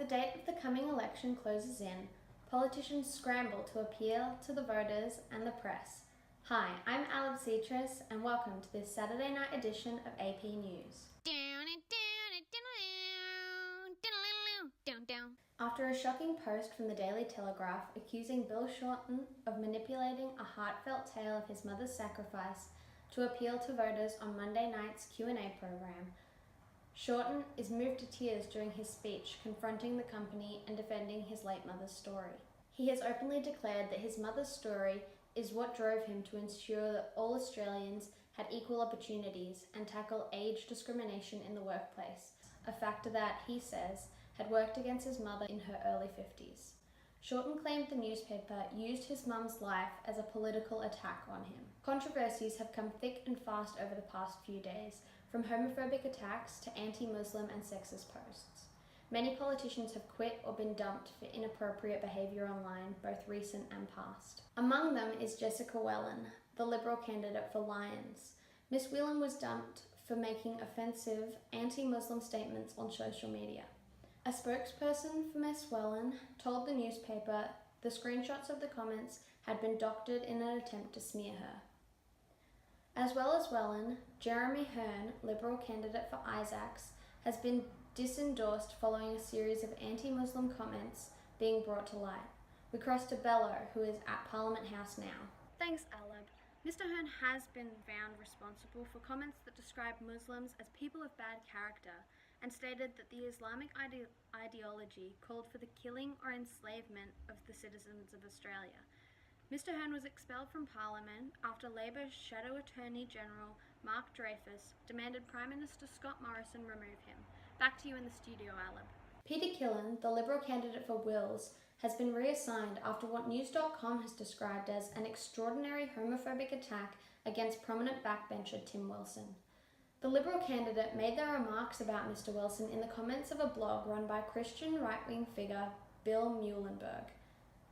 the date of the coming election closes in, politicians scramble to appeal to the voters and the press. Hi, I'm Aleb Citrus, and welcome to this Saturday night edition of AP News. After a shocking post from the Daily Telegraph accusing Bill Shorten of manipulating a heartfelt tale of his mother's sacrifice to appeal to voters on Monday night's Q&A program, Shorten is moved to tears during his speech confronting the company and defending his late mother's story. He has openly declared that his mother's story is what drove him to ensure that all Australians had equal opportunities and tackle age discrimination in the workplace, a factor that, he says, had worked against his mother in her early 50s. Shorten claimed the newspaper used his mum's life as a political attack on him. Controversies have come thick and fast over the past few days, from homophobic attacks to anti-Muslim and sexist posts. Many politicians have quit or been dumped for inappropriate behaviour online, both recent and past. Among them is Jessica Whelan, the Liberal candidate for Lions. Miss Whelan was dumped for making offensive anti-Muslim statements on social media. A spokesperson for Miss Whelan told the newspaper the screenshots of the comments had been doctored in an attempt to smear her. As well as Whelan, Jeremy Hearn, Liberal candidate for Isaacs, has been disendorsed following a series of anti-Muslim comments being brought to light. We cross to Bello, who is at Parliament House now. Thanks, Aleb. Mr. Hearn has been found responsible for comments that describe Muslims as people of bad character and stated that the Islamic ideology called for the killing or enslavement of the citizens of Australia. Mr. Hearn was expelled from Parliament after Labor Shadow Attorney General Mark Dreyfus demanded Prime Minister Scott Morrison remove him. Back to you in the studio, Aleb. Peter Killen, the Liberal candidate for Wills, has been reassigned after what News.com has described as an extraordinary homophobic attack against prominent backbencher Tim Wilson. The Liberal candidate made their remarks about Mr. Wilson in the comments of a blog run by Christian right-wing figure Bill Muehlenberg.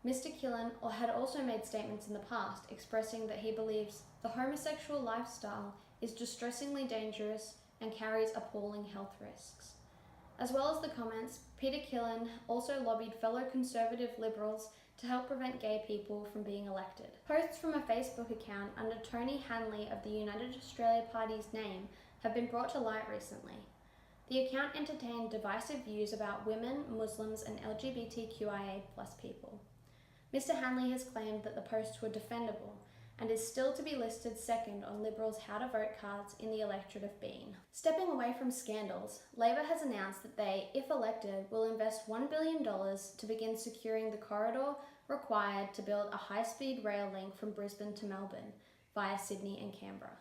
Mr. Killen had also made statements in the past expressing that he believes the homosexual lifestyle is distressingly dangerous and carries appalling health risks. As well as the comments, Peter Killen also lobbied fellow conservative Liberals to help prevent gay people from being elected. Posts from a Facebook account under Tony Hanley of the United Australia Party's name have been brought to light recently. The account entertained divisive views about women, Muslims, and LGBTQIA+ people. Mr. Hanley has claimed that the posts were defendable and is still to be listed second on Liberals' how to vote cards in the electorate of Bean. Stepping away from scandals, Labor has announced that they, if elected, will invest $1 billion to begin securing the corridor required to build a high-speed rail link from Brisbane to Melbourne via Sydney and Canberra.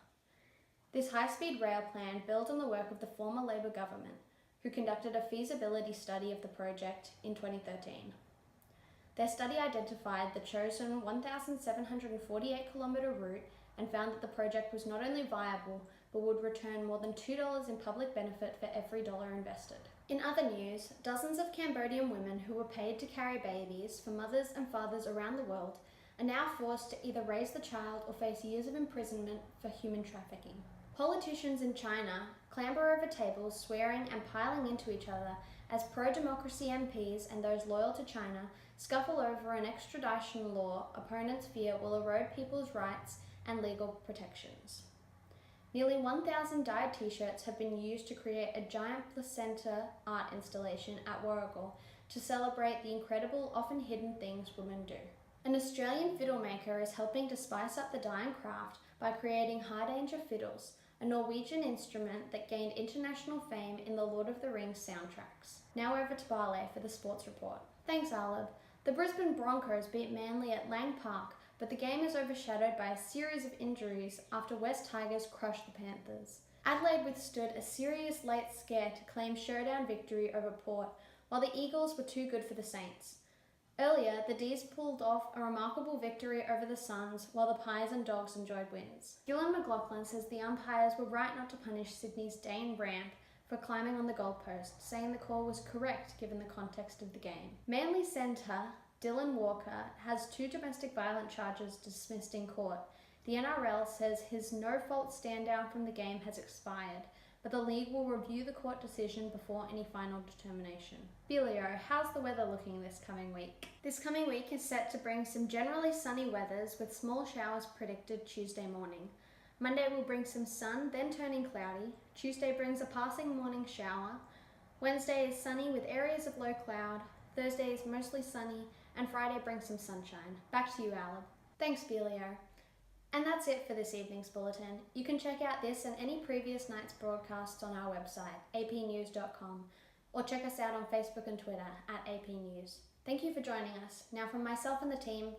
This high-speed rail plan builds on the work of the former Labor government, who conducted a feasibility study of the project in 2013. Their study identified the chosen 1,748-kilometre route and found that the project was not only viable, but would return more than $2 in public benefit for every dollar invested. In other news, dozens of Cambodian women who were paid to carry babies for mothers and fathers around the world are now forced to either raise the child or face years of imprisonment for human trafficking. Politicians in China clamber over tables, swearing and piling into each other as pro-democracy MPs and those loyal to China scuffle over an extradition law opponents fear will erode people's rights and legal protections. Nearly 1,000 dyed t-shirts have been used to create a giant placenta art installation at Warragul to celebrate the incredible, often hidden things women do. An Australian fiddle maker is helping to spice up the dying craft by creating High Danger Fiddles, a Norwegian instrument that gained international fame in the Lord of the Rings soundtracks. Now over to Barley for the sports report. Thanks, Aleb. The Brisbane Broncos beat Manly at Lang Park, but the game is overshadowed by a series of injuries after West Tigers crushed the Panthers. Adelaide withstood a serious late scare to claim showdown victory over Port, while the Eagles were too good for the Saints. Earlier, the D's pulled off a remarkable victory over the Suns, while the Pies and Dogs enjoyed wins. Gillan McLaughlin says the umpires were right not to punish Sydney's Dane Ramp for climbing on the goalpost, saying the call was correct given the context of the game. Manly centre Dylan Walker has 2 domestic violence charges dismissed in court. The NRL says his no-fault stand-down from the game has expired, but the league will review the court decision before any final determination. Belio, how's the weather looking this coming week? This coming week is set to bring some generally sunny weathers with small showers predicted Tuesday morning. Monday will bring some sun, then turning cloudy. Tuesday brings a passing morning shower. Wednesday is sunny with areas of low cloud. Thursday is mostly sunny, and Friday brings some sunshine. Back to you, Aleb. Thanks, Belio. And that's it for this evening's bulletin. You can check out this and any previous night's broadcasts on our website, apnews.com, or check us out on Facebook and Twitter at AP News. Thank you for joining us. Now from myself and the team,